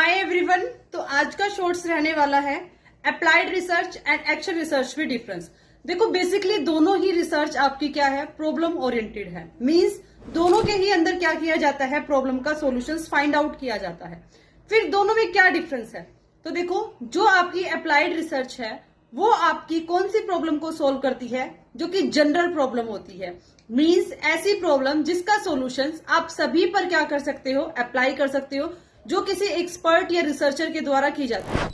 Hi everyone. तो आज का शॉर्ट्स रहने वाला है applied research and action research में डिफरेंस। देखो बेसिकली दोनों ही रिसर्च आपकी क्या है, प्रॉब्लम ओरिएंटेड है। मींस दोनों के ही अंदर क्या किया जाता है, प्रॉब्लम का सॉल्यूशंस फाइंड आउट किया जाता है। फिर दोनों में क्या डिफरेंस है, तो देखो जो आपकी अप्लाइड रिसर्च है वो आपकी कौन सी प्रॉब्लम को सोल्व करती है, जो कि जनरल प्रॉब्लम होती है। मींस ऐसी प्रॉब्लम जिसका सॉल्यूशंस आप सभी पर क्या कर सकते हो, अप्लाई कर सकते हो, जो किसी एक्सपर्ट या रिसर्चर के द्वारा की जाती है।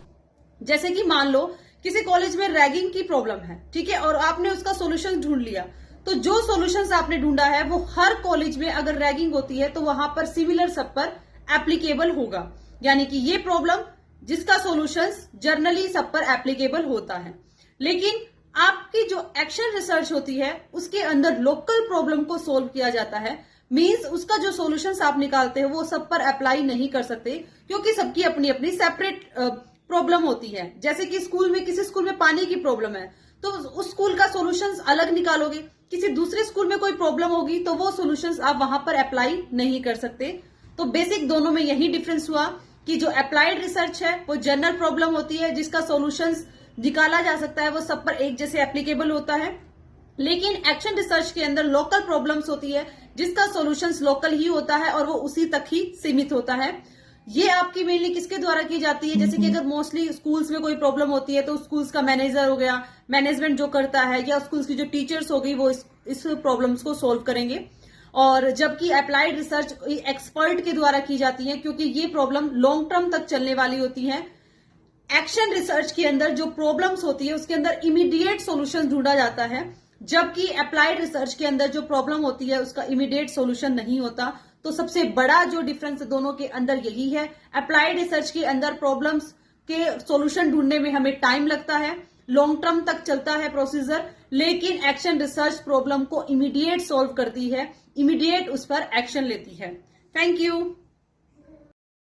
जैसे कि मान लो किसी कॉलेज में रैगिंग की प्रॉब्लम है, ठीक है, और आपने उसका सॉल्यूशन ढूंढ लिया। तो जो सॉल्यूशंस आपने ढूंढा है वो हर कॉलेज में अगर रैगिंग होती है तो वहां पर सिमिलर सब पर एप्लीकेबल होगा। यानी कि ये प्रॉब्लम जिसका सॉल्यूशंस जनरली सब पर एप्लीकेबल होता है। लेकिन आपकी जो एक्शन रिसर्च होती है उसके अंदर लोकल प्रॉब्लम को सोल्व किया जाता है। मींस उसका जो सॉल्यूशंस आप निकालते हैं वो सब पर अप्लाई नहीं कर सकते, क्योंकि सबकी अपनी अपनी सेपरेट प्रॉब्लम होती है। जैसे कि स्कूल में, किसी स्कूल में पानी की प्रॉब्लम है तो उस स्कूल का सॉल्यूशंस अलग निकालोगे। किसी दूसरे स्कूल में कोई प्रॉब्लम होगी तो वो सॉल्यूशंस आप वहां पर अप्लाई नहीं कर सकते। तो बेसिक दोनों में यही डिफरेंस हुआ कि जो अप्लाइड रिसर्च है वो जनरल प्रॉब्लम होती है जिसका सॉल्यूशंस निकाला जा सकता है, वो सब पर एक जैसे एप्लीकेबल होता है। लेकिन एक्शन रिसर्च के अंदर लोकल प्रॉब्लम्स होती है जिसका सॉल्यूशंस लोकल ही होता है और वो उसी तक ही सीमित होता है। ये आपकी मेनली किसके द्वारा की जाती है, जैसे कि अगर मोस्टली स्कूल्स में कोई प्रॉब्लम होती है तो स्कूल्स का मैनेजर हो गया, मैनेजमेंट जो करता है, या स्कूल्स की जो टीचर्स हो गई वो इस प्रॉब्लम्स को सोल्व करेंगे। और जबकि अप्लाइड रिसर्च एक्सपर्ट के द्वारा की जाती है, क्योंकि ये प्रॉब्लम लॉन्ग टर्म तक चलने वाली होती है। एक्शन रिसर्च के अंदर जो प्रॉब्लम्स होती है उसके अंदर इमीडिएट सॉल्यूशन ढूंढा जाता है, जबकि अप्लाइड रिसर्च के अंदर जो प्रॉब्लम होती है उसका इमीडिएट सॉल्यूशन नहीं होता। तो सबसे बड़ा जो डिफरेंस दोनों के अंदर यही है। अप्लाइड रिसर्च के अंदर प्रॉब्लम्स के सॉल्यूशन ढूंढने में हमें टाइम लगता है, लॉन्ग टर्म तक चलता है प्रोसीजर। लेकिन एक्शन रिसर्च प्रॉब्लम को इमीडिएट सॉल्व करती है, इमीडिएट उस पर एक्शन लेती है। Thank you.